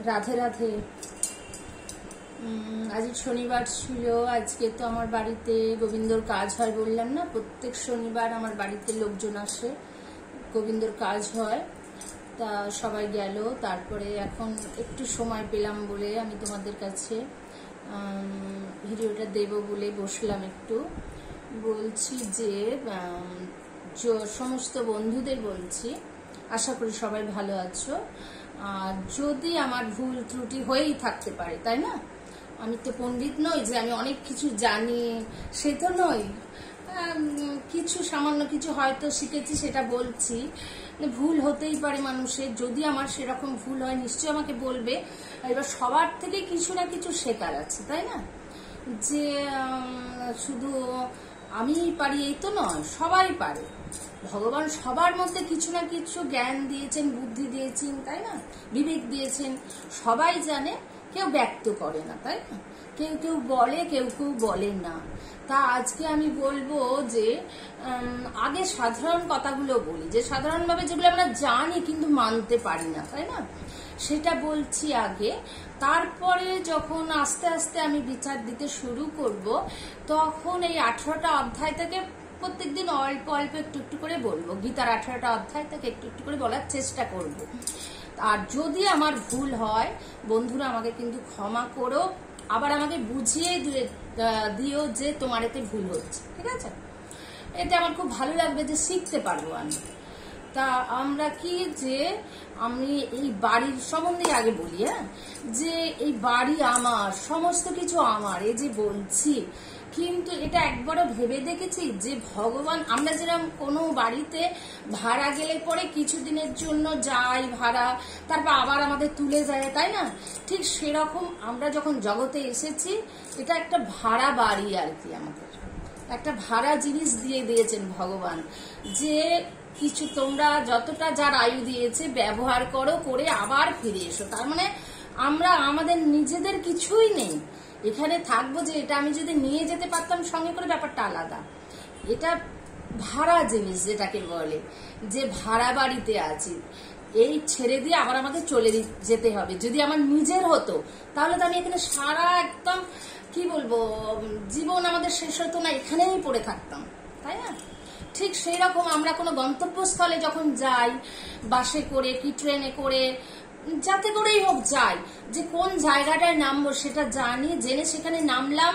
রাধে রাধে। আজ শনিবার ছিল। আজকে তো আমার বাড়িতে গোবিন্দর কাজ হয়, বললাম না, প্রত্যেক শনিবার আমার বাড়িতে লোকজন আসে, গোবিন্দর কাজ হয়। তা সবাই গেল, তারপরে এখন একটু সময় পেলাম বলে আমি তোমাদের কাছে ভিডিওটা দেব বলে বসলাম। একটু বলছি যে সমস্ত বন্ধুদের বলছি, আশা করি সবাই ভালো আছো। আর যদি আমার ভুল ত্রুটি হয়েই থাকতে পারে, তাই না, আমি তো পণ্ডিত নই যে আমি অনেক কিছু জানি, সে তো নই। কিছু সামান্য কিছু হয়তো শিখেছি, সেটা বলছি। ভুল হতেই পারে মানুষের, যদি আমার সেরকম ভুল হয় নিশ্চয়ই আমাকে বলবে। এবার সবার থেকে কিছু না কিছু শেখার আছে, তাই না, যে শুধু আমি পারি এই তো নয়, সবাই পারে। ভগবান সবার মধ্যে কিছু না কিছু জ্ঞান দিয়েছেন, বুদ্ধি দিয়েছেন, তাই না, বিবেক দিয়েছেন। সবাই জানে, কেউ ব্যক্ত করে না, তাই না, কেউ কেউ বলে, কেউ কেউ বলে না। তা আজকে আমি বলবো যে আগে সাধারণ কথাগুলো বলি, যে সাধারণভাবে যেগুলো আমরা জানি কিন্তু মানতে পারি না, তাই না, সেটা বলছি আগে। তারপরে যখন আস্তে আস্তে আমি বিচার দিতে শুরু করব, তখন এই 18টা অধ্যায় থেকে প্রত্যেকদিন অল্প অল্প একটু একটু করে বলবো। গীতার 18টা অধ্যায় থেকে একটু একটু করে বলার চেষ্টা করব। আর যদি আমার ভুল হয়, বন্ধুরা আমাকে কিন্তু ক্ষমা করো, আবার আমাকে বুঝিয়ে দিও যে তোমার এতে ভুল হচ্ছে, ঠিক আছে। এটা আমার খুব ভালো লাগবে, যে শিখতে পারবো আমি। তা আমরা কি, যে আমি এই বাড়ির সম্বন্ধে আগে বলি, হ্যাঁ, যে এই বাড়ি আমার, সমস্ত কিছু আমার, এই যে বলছি, কিন্তু এটা একবারও ভেবে দেখেছি যে ভগবান, আমরা যেরকম কোনো বাড়িতে ভাড়া গেলে পরে কিছুদিনের জন্য যাই ভাড়া, তারপর আবার আমাদের তুলে যায়, তাই না, ঠিক সেরকম আমরা যখন জগতে এসেছি, এটা একটা ভাড়া বাড়ি আর কি, আমাদের একটা ভাড়া জিনিস দিয়ে দিয়েছেন ভগবান, যে কিছু তোমরা যতটা যার আয়ু দিয়েছে ব্যবহার করো, করে আবার ফিরে এসো। তার মানে আমরা আমাদের নিজেদের কিছুই নেই, এখানে থাকবো, যে এটা আমি যদি নিয়ে যেতে পারতাম সঙ্গে করে, ব্যাপারটা আলাদা। এটা ভাড়া জিনিস যেটাকে বলে, যে ভাড়া বাড়িতে আছি, এই ছেড়ে দিয়ে আবার আমাকে চলে যেতে হবে। যদি আমার নিজের হতো, তাহলে তো আমি এখানে সারা একদম কি বলবো, জীবন আমাদের শেষ হতো না, এখানেই পড়ে থাকতাম, তাই না। ঠিক সেই রকম আমরা কোনো গন্তব্যস্থলে যখন যাই, বাসে করে কি ট্রেনে করে, যাতে করেই হোক যাই, যে কোন জায়গাটায় নামবো সেটা জানি, জেনে সেখানে নামলাম,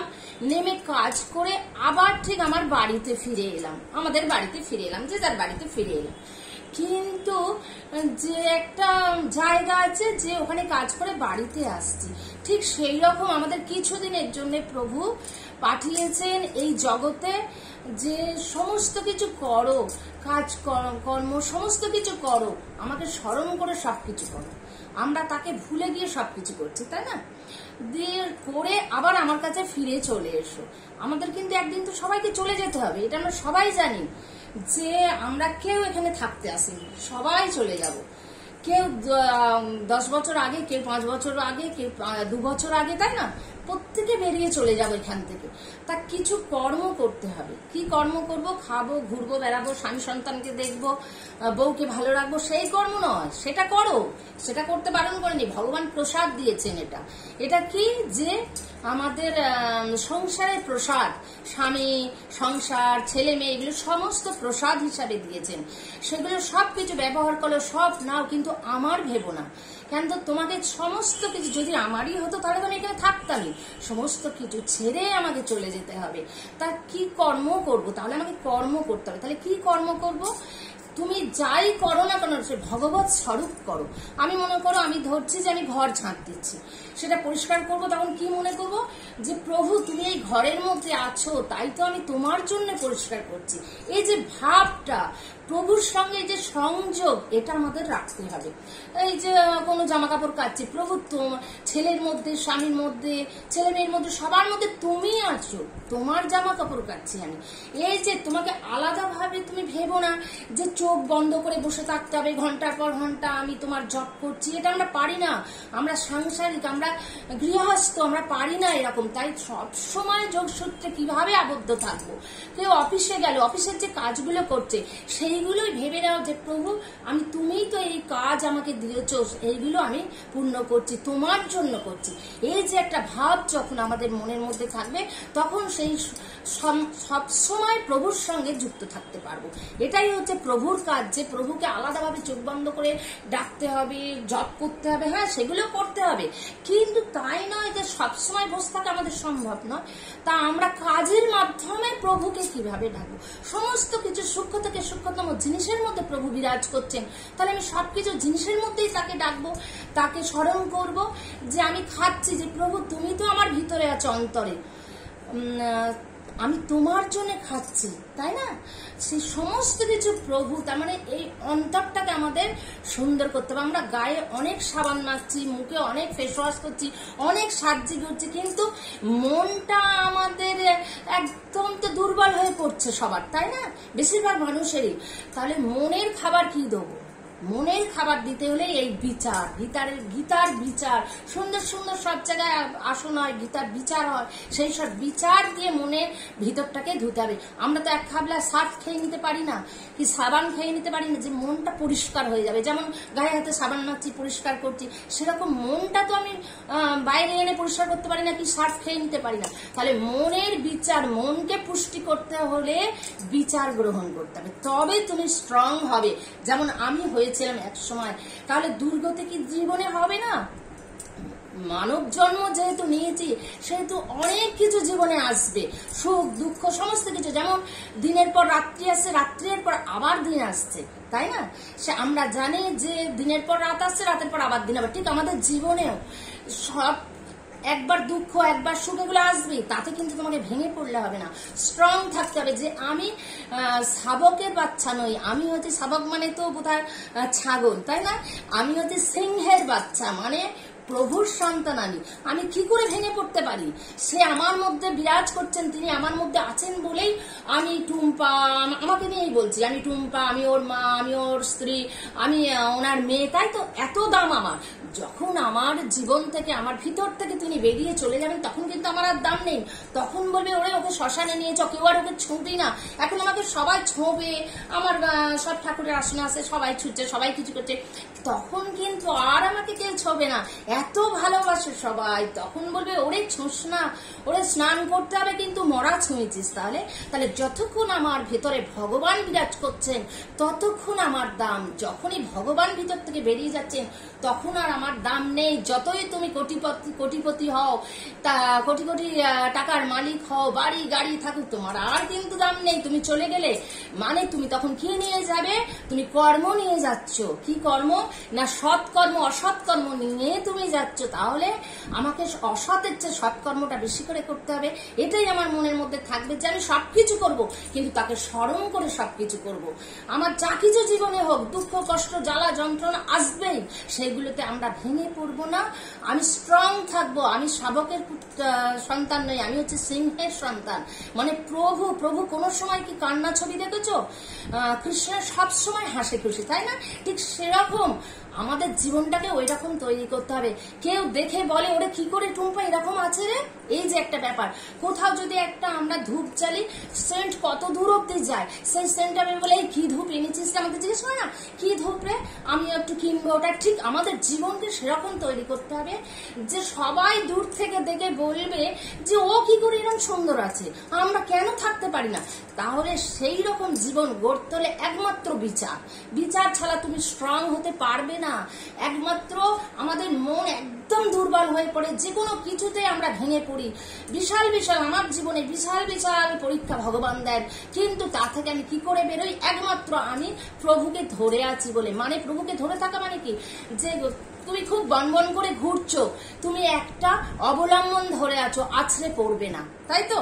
নেমে কাজ করে আবার ঠিক আমার বাড়িতে ফিরে এলাম, আমাদের বাড়িতে ফিরে এলাম, যে যার বাড়িতে ফিরে এলাম। কিন্তু যে একটা জায়গা আছে, যে ওখানে কাজ করে বাড়িতে আসছি, ঠিক সেই রকম আমাদের কিছুদিনের জন্য প্রভু পাঠিয়েছেন এই জগতে, যে সমস্ত কিছু করো, কাজ কর্ম সমস্ত কিছু করো, আমাকে স্মরণ করে সবকিছু করো। আমরা তাকে ভুলে গিয়ে সবকিছু করছি, তাই না, দিয়ে করে আবার আমার কাছে ফিরে চলে এসো। আমাদের কিন্তু একদিন তো সবাইকে চলে যেতে হবে, এটা আমরা সবাই জানি, যে আমরা কেউ এখানে থাকতে আসিনি, সবাই চলে যাব। কেউ 10 বছর আগে, কেউ 5 বছর আগে, কেউ 2 বছর আগে, তাই না, প্রত্যেকে বেরিয়ে চলে যাবো এখান থেকে। তা কিছু কর্ম করতে হবে। কি কর্ম করব? খাবো, ঘুরবো, বেড়াবো, স্বামী সন্তানকে দেখবো, বউকে ভালো রাখবো, সেই কর্ম নয়, সেটা করো, সেটা করতে বারণ করেনি, ভগবান প্রসাদ দিয়েছেন। এটা কি, যে আমাদের সংসারের প্রসাদ, স্বামী, সংসার, ছেলে মেয়ে, এগুলো সমস্ত প্রসাদ হিসাবে দিয়েছেন। সেগুলো সবকিছু ব্যবহার করো, সব নাও, কিন্তু আমার ভেবো না। কেন তো তোমাকে সমস্ত কিছু যদি আমারই হতো, তাহলে তো আমি এখানে থাকতামই। সমস্ত কিছু ছেড়ে আমাকে চলে যেতে হবে। তা কি কর্ম করব? তাহলে আমাকে কর্ম করতে হবে। তাহলে কি কর্ম করব? তুমি যাই করো না কেন, সে ভগবত স্বরূপ করো। আমি মনে করো, আমি ধরছি যে আমি ঘর ঝাঁট দিচ্ছি, সেটা পরিষ্কার করব, তখন কি মনে করব, যে প্রভু তুমি এই ঘরের মধ্যে আছো, তাই তো আমি তোমার জন্য পরিষ্কার করছি। এই যে ভাবটা, প্রভুর সঙ্গে যে সংযোগ, এটা আমাদের রাখতে হবে। এই যে কোনো জামা কাপড় কাচ্ছি, প্রভু তোমার ছেলের মধ্যে, স্বামীর মধ্যে, ছেলে মেয়ের মধ্যে, সবার মধ্যে তুমি আছো, তোমার জামা কাপড় কাচ্ছি আমি। এই যে তোমাকে আলাদাভাবে তুমি ভেবো না যে চোখ বন্ধ করে বসে থাকতে হবে ঘন্টার পর ঘন্টা, আমি তোমার জব করছি, এটা আমরা পারি না। আমরা সাংসারিক, আমরা গৃহস্থ, আমরা পারি না এরকম। তাই সবসময় যোগসূত্রে কিভাবে আবদ্ধ থাকবো। কেউ অফিসে গেল, অফিসের যে কাজগুলো করছে, সেই এইগুলোই ভেবে নাও যে প্রভু আমি তুমিই তো এই কাজ আমাকে দিয়েছ, এইগুলো আমি পূর্ণ করছি, তোমার জন্য করছি। এই যে একটা ভাব যখন আমাদের মনের মধ্যে থাকবে, তখন সেই সবসময় প্রভুর সঙ্গে যুক্ত থাকতে পারবো। এটাই হচ্ছে প্রভুর কাজ, যে প্রভুকে আলাদাভাবে চোখ বন্ধ করে ডাকতে হবে, জপ করতে হবে, হ্যাঁ সেগুলো করতে হবে, কিন্তু তাই নয় যে সবসময় বসে থাকা আমাদের সম্ভব নয়। তা আমরা কাজের মাধ্যমে প্রভুকে কিভাবে ডাকবো? সমস্ত কিছু সূক্ষ্ম থেকে সূক্ষ্মতম জিনিসের মধ্যে প্রভু বিরাজ করছেন, তাহলে আমি সবকিছু জিনিসের মধ্যেই তাকে ডাকবো, তাকে স্মরণ করব যে আমি খাচ্ছি, যে প্রভু তুমি তো আমার ভিতরে আছো, অন্তরে আমি তোমার জন্য খাচ্ছি, তাই না? সেই সমস্ত কিছু প্রভু, তার মানে এই অন্তরটাকে আমাদের সুন্দর করতে হবে। আমরা গায়ে অনেক সাবান মাখছি, মুখে অনেক ফেস ওয়াশ করছি, অনেক সাজি করছি, কিন্তু মনটা আমাদের একদম তো দুর্বল হয়ে পড়ছে সবার, তাই না? বেশিরভাগ মানুষেরই। তাহলে মনের খাবার কি দেবো? মনের খাবার দিতে হলে এই বিচার, গীতার বিচার, সুন্দর সুন্দর সব জায়গায় আসন হয়, গীতার বিচার হয়, সেই সব বিচার দিয়ে মনের ভিতরটাকে ধুতে হবে। আমরা তো এক খাবলা সার্ফ খেয়ে নিতে পারি না, কি সাবান খেয়ে নিতে পারি না যে মনটা পরিষ্কার হয়ে যাবে। যেমন গায়ে হাতে সাবান মাখছি, পরিষ্কার করছি, সেরকম মনটা তো আমি বাইরে এনে পরিষ্কার করতে পারি না, কি সার্ফ খেয়ে নিতে পারি না। তাহলে মনের বিচার, মনকে পুষ্টি করতে হলে বিচার গ্রহণ করতে হবে, তবে তুমি স্ট্রং হবে। যেমন আমি হয়েছিলাম এক সময়, তাহলে দুর্গতি কি জীবনে হবে না? মানব জন্ম যেহেতু নিয়েছি, সেহেতু অনেক কিছু জীবনে আসবে, সুখ দুঃখ সমস্ত কিছু। যেমন দিনের পর রাত্রি আসছে, রাত্রির পর আবার দিন আসছে, তাই না? সে আমরা জানি যে দিনের পর রাত আসছে, রাতের পর আবার দিন আবার, ঠিক আমাদের জীবনেও সব একবার দুঃখ একবার সুখ এগুলো আসবে, তাতে কিন্তু তোমাকে ভেঙে পড়লে হবে না, স্ট্রং থাকতে হবে যে আমি শাবকের বাচ্চা নই। আমি হচ্ছে শাবক মানে তো বোধহয় ছাগল, তাই না? আমি হচ্ছে সিংহের বাচ্চা, মানে প্রভুর সন্তান। আমি কি করে ভেঙে পড়তে পারি? সে আমার মধ্যে বিরাজ করছেন, তিনি আমার মধ্যে আছেন বলেই আমি টুম্পা, আমাকে নিয়েই বলছি, আমি টুম্পা, আমি ওর মা, আমি ওর স্ত্রী, আমি ওনার মেয়ে, তাই তো এত দাম আমার। যখন আমার জীবন থেকে, আমার ভিতর থেকে তিনি বেরিয়ে চলে যাবেন, তখন কিন্তু আমার আর দাম নেই। তখন বলবে ওকে শ্মশানে নিয়ে যাও, কেউ আর ওকে ছোঁবি না। এখন আমাকে সবাই ছোঁবে, আমার সব ঠাকুরের আসনে আছে, সবাই ছুটছে, সবাই কিছু করছে, তখন কিন্তু আর আমাকে কেউ ছোঁবে না। এত ভালোবাসে সবাই, তখন বলবে ওরে ছোঁস না, ওরে স্নান করতে হবে, কিন্তু মরা ছুঁয়েছিস। তাহলে যতক্ষণ আমার ভেতরে ভগবান বিরাজ করছেন ততক্ষণ আমার দাম। যখনই ভগবান ভিতর থেকে বেরিয়ে যাচ্ছেন তখন আর আমার দাম নেই। যতই তুমি কোটিপতি হও, তা কোটি কোটি টাকার মালিক হও, বাড়ি গাড়ি থাকুক, তোমার আর কিন্তু দাম নেই। তুমি চলে গেলে মানে তুমি তখন কি নিয়ে যাবে? তুমি কর্ম নিয়ে যাচ্ছ। কি কর্ম? না সৎ কর্ম, অসৎ কর্ম নিয়ে তুমি যাচ্ছ। তাহলে আমাকে অসতের চেয়ে সৎকর্মটা বেশি করে করতে হবে। এটাই আমার মনের মধ্যে থাকবে যে আমি সবকিছু করব, কিন্তু তাকে স্মরণ করে সবকিছু করব। আমার যা কিছু জীবনে হোক, দুঃখ কষ্ট জ্বালা যন্ত্রণা আসবেই, সেগুলোতে আমরা ভেঙে পড়বো না, আমি স্ট্রং থাকবো। আমি শাবকের সন্তান নই, আমি হচ্ছে সিংহের সন্তান। মানে প্রভু কোনো সময় কি কান্না ছবি দেখেছো? কৃষ্ণের সব সময় হাসি খুশি, তাই না? ঠিক সেরকম আমাদের জীবনটাকে ওই রকম তৈরি করতে হবে। কেউ দেখে বলে ওরে কি করে টুম্পা এরকম আছে রে, এই যে একটা ব্যাপার। কোথাও যদি একটা আমরা ধূপ জ্বালি, সেন্ট কত দূর অব্দি যায়, সেই সেন্ট আমি বলে এই কি ধূপ এনেছিস, আমাকে জিজ্ঞেস করে না কি ধূপ রে, আমি একটু কিনবো ওটা। ঠিক আমাদের জীবনকে সেরকম তৈরি করতে হবে যে সবাই দূর থেকে দেখে বলবে যে ও কি করে এরকম সুন্দর আছে, আমরা কেন থাকতে পারি না। তাহলে সেই রকম জীবন গড়তে হলে একমাত্র বিচার ছাড়া তুমি স্ট্রং হতে পারবে না। একমাত্র আমাদের মন একদম দুর্বল হয়ে পড়ে, যে কোনো কিছুতে আমরা ভেঙে পড়ি। বিশাল আমার জীবনে বিশাল পরীক্ষা ভগবান দেন, কিন্তু তা থেকে আমি কি করে বেরোই? একমাত্র আমি প্রভুকে ধরে আছি বলে। মানে প্রভুকে ধরে থাকা মানে কি? যে তুমি খুব বনবন করে ঘুরছো, তুমি একটা অবলম্বন ধরে আছো, আছড়ে পড়বে না, তাই তো?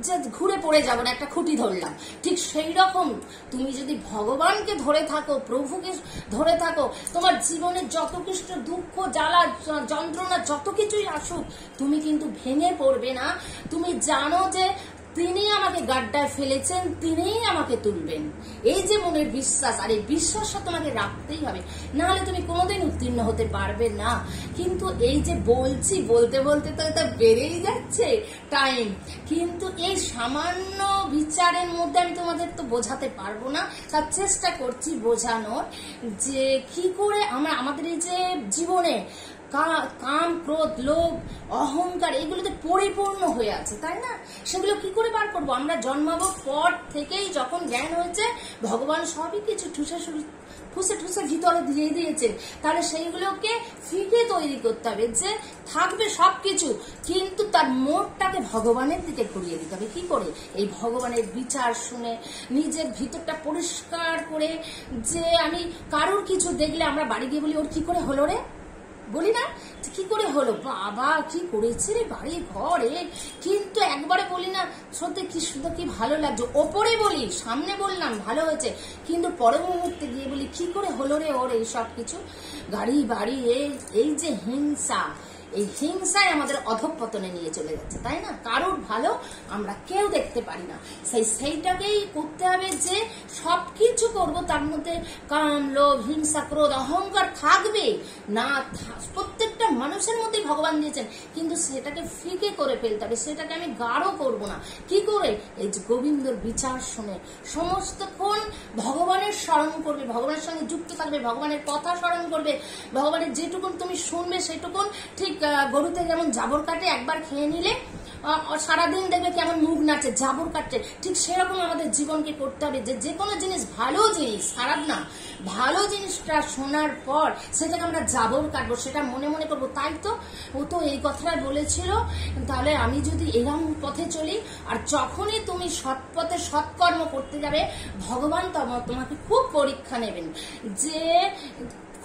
যে ঘুরে পড়ে যাবো না, একটা খুঁটি ধরলাম। ঠিক সেই রকম তুমি যদি ভগবানকে ধরে থাকো, প্রভুকে ধরে থাকো, তোমার জীবনে যত কিছু দুঃখ জ্বালা যন্ত্রণা যত কিছুই আসুক, তুমি কিন্তু ভেঙে পড়বে না। তুমি জানো যে তিনি আমাকে গাড্ডায় ফেলেছেন, তিনিই আমাকে তুলবেন। এই যে মনের বিশ্বাস, আর এই বিশ্বাসটা তোমাকে রাখতেই হবে, না হলে তুমি কোনোদিন উত্তীর্ণ হতে পারবে না। কিন্তু এই যে বলছি, বলতে বলতে তো এটা বেড়েই যাচ্ছে টাইম, কিন্তু এই সামান্য বিচারের মধ্যে আমি তোমাদের তো বোঝাতে পারবো না। তার চেষ্টা করছি বোঝানোর যে কি করে আমরা আমাদের এই যে জীবনে কাম, ক্রোধ, লোভ, অহংকার এগুলোতে পরিপূর্ণ হয়ে আছে, তাই না? সেগুলো কি করে বার করবো? আমরা জন্মাবার পর থেকেই যখন জ্ঞান হয়েছে, ভগবান সবই কিছু ঠুসে ঠুসে ভিতরে দিয়ে দিয়েছে। তাহলে সেইগুলোকে ফিকে তৈরি করতে হবে, যে থাকবে সবকিছু, কিন্তু তার মোড়টাকে ভগবানের দিকে ঘুরিয়ে দিতে হবে। কি করে? এই ভগবানের বিচার শুনে, নিজের ভিতরটা পরিষ্কার করে। যে আমি কারোর কিছু দেখলে আমরা বাড়ি গিয়ে বলি, ওর কি করে হলো রে, বলি না? কি করে হলো, বাবা কি করেছে রে, বাড়ি ঘরে। কিন্তু একবারে বলি না, সত্যি কি সুন্দর, কি ভালো লাগছে, ওপরে বলি, সামনে বললাম ভালো হয়েছে, কিন্তু পরের মুহূর্তে গিয়ে বলি কি করে হলো রে ওর এই সব কিছু। গাড়ি বাড়ি, এই যে হিংসা, এই হিংসায় আমাদের অধঃপতনে নিয়ে চলে যাচ্ছে, তাই না? কারোর ভালো আমরা কেউ দেখতে পারি না। সেইটাকেই করতে হবে, যে সবকিছু করবো, তার মধ্যে কাম, লোভ, হিংসা, ক্রোধ, অহংকার থাকবে না। প্রত্যেকটা মানুষের মধ্যেই ভগবান দিয়েছেন, কিন্তু সেটাকে ফিকে করে ফেলতে হবে, সেটাকে আমি গাঢ় করব না। কি করে? এই যে গোবিন্দর বিচার শুনে সমস্তক্ষণ ভগবানের স্মরণ করবে, ভগবানের সঙ্গে যুক্ত থাকবে, ভগবানের কথা স্মরণ করবে, ভগবানের যেটুকুন তুমি শুনবে সেটুকুন। ঠিক গরুতে যেমন জাবর কাটে, একবার খেয়ে নিলে সারাদিন দেখবে কেমন মুখ নাচে, জাবর কাটছে, ঠিক সেরকম আমাদের জীবনকে করতে হবে। যে কোনো জিনিস, ভালো জিনিস, খারাপ না, ভালো জিনিসটা শোনার পর সেটাকে আমরা জাবর কাটবো, সেটা মনে মনে করবো। তাই তো ও তো এই কথাটা বলেছিল, তাহলে আমি যদি এরকম পথে চলি। আর যখনই তুমি সৎপথে সৎকর্ম করতে যাবে, ভগবান তোমাকে খুব পরীক্ষা নেবেন। যে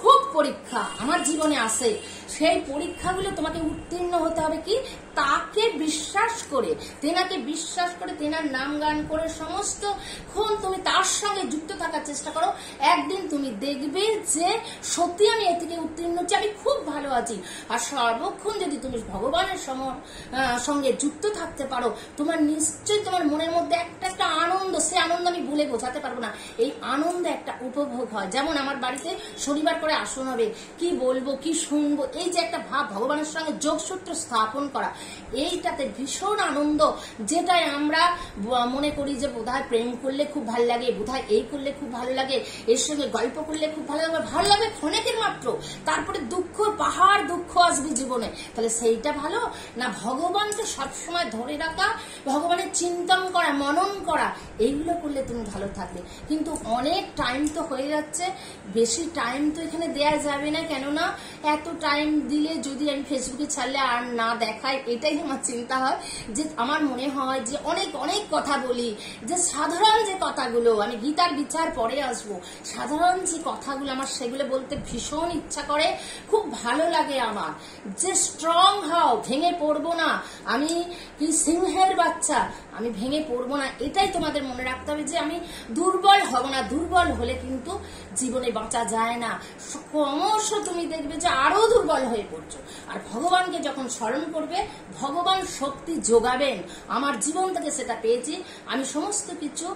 খুব পরীক্ষা আমার জীবনে আসে, সেই পরীক্ষাগুলো তোমাকে উত্তীর্ণ হতে হবে। কি? তাকে বিশ্বাস করে, তেনাকে বিশ্বাস করে, তেনার নাম গান করে সমস্তক্ষণ তুমি তার সঙ্গে যুক্ত থাকার চেষ্টা করো। একদিন তুমি দেখবে যে সত্যি আমি এ থেকে উত্তীর্ণ হচ্ছি, আমি খুব ভালো আছি। আর সর্বক্ষণ যদি তুমি ভগবানের সঙ্গে যুক্ত থাকতে পারো, তোমার নিশ্চয়ই তোমার মনের মধ্যে একটা আনন্দ, সে আনন্দ আমি বলে বোঝাতে পারবো না। এই আনন্দ একটা উপভোগ হয়। যেমন আমার বাড়িতে শনিবার করে আসন হবে, কি বলবো, কি শুনবো, এই যে একটা ভাব, ভগবানের সঙ্গে যোগসূত্র স্থাপন করা, এইটাতে ভীষণ আনন্দ। যেটাই আমরা মনে করি যে বোধহয় প্রেম করলে খুব ভালো লাগে, বোধহয় এই করলে খুব ভালো লাগে, এর সঙ্গে গল্প করলে খুব ভালো লাগে ক্ষণেকের মাত্র, তারপরে পাহাড় দুঃখ আসবে জীবনে। তাহলে সেইটা ভালো না? ভগবানকে সবসময় ধরে রাখা, ভগবানের চিন্তন করা, মনন করা, এইগুলো করলে তুমি ভালো থাকবে। কিন্তু অনেক টাইম তো হয়ে যাচ্ছে, বেশি টাইম তো এখানে দেয়া যাবে না। কেননা এত টাইম দিলে যদি আমি ফেসবুকে ছাড়লে আর না দেখাই, এটাই আমার চিন্তা হয়। যে আমার মনে হয় যে অনেক অনেক কথা বলি, যে সাধারণ যে কথাগুলো, আমি গীতার বিচার পরে আসবো, সাধারণ যে কথাগুলো আমার সেগুলো বলতে ভীষণ ইচ্ছা করে, খুব ভালো লাগে আমার। যে স্ট্রং হও, ভেঙে পড়বো না, আমি কি সিংহের বাচ্চা, আমি ভেঙে পড়বো না, এটাই তোমাদের মনে রাখতে হবে। যে আমি দুর্বল হব না, দুর্বল হলে কিন্তু জীবনে বাঁচা যায় না। ক্রমশ তুমি দেখবে যে আরো দুর্বল হয়ে পড়ছো। আর ভগবানকে যখন স্মরণ করবে, ভগবান শক্তি যোগাবেন। আমার জীবন থেকে সেটা পেয়েছি। আমি সমস্ত কিছু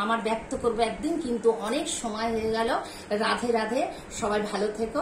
আমার ব্যক্ত করবো একদিন, কিন্তু অনেক সময় হয়ে গেল। রাধে রাধে, সবাই ভালো থেকো।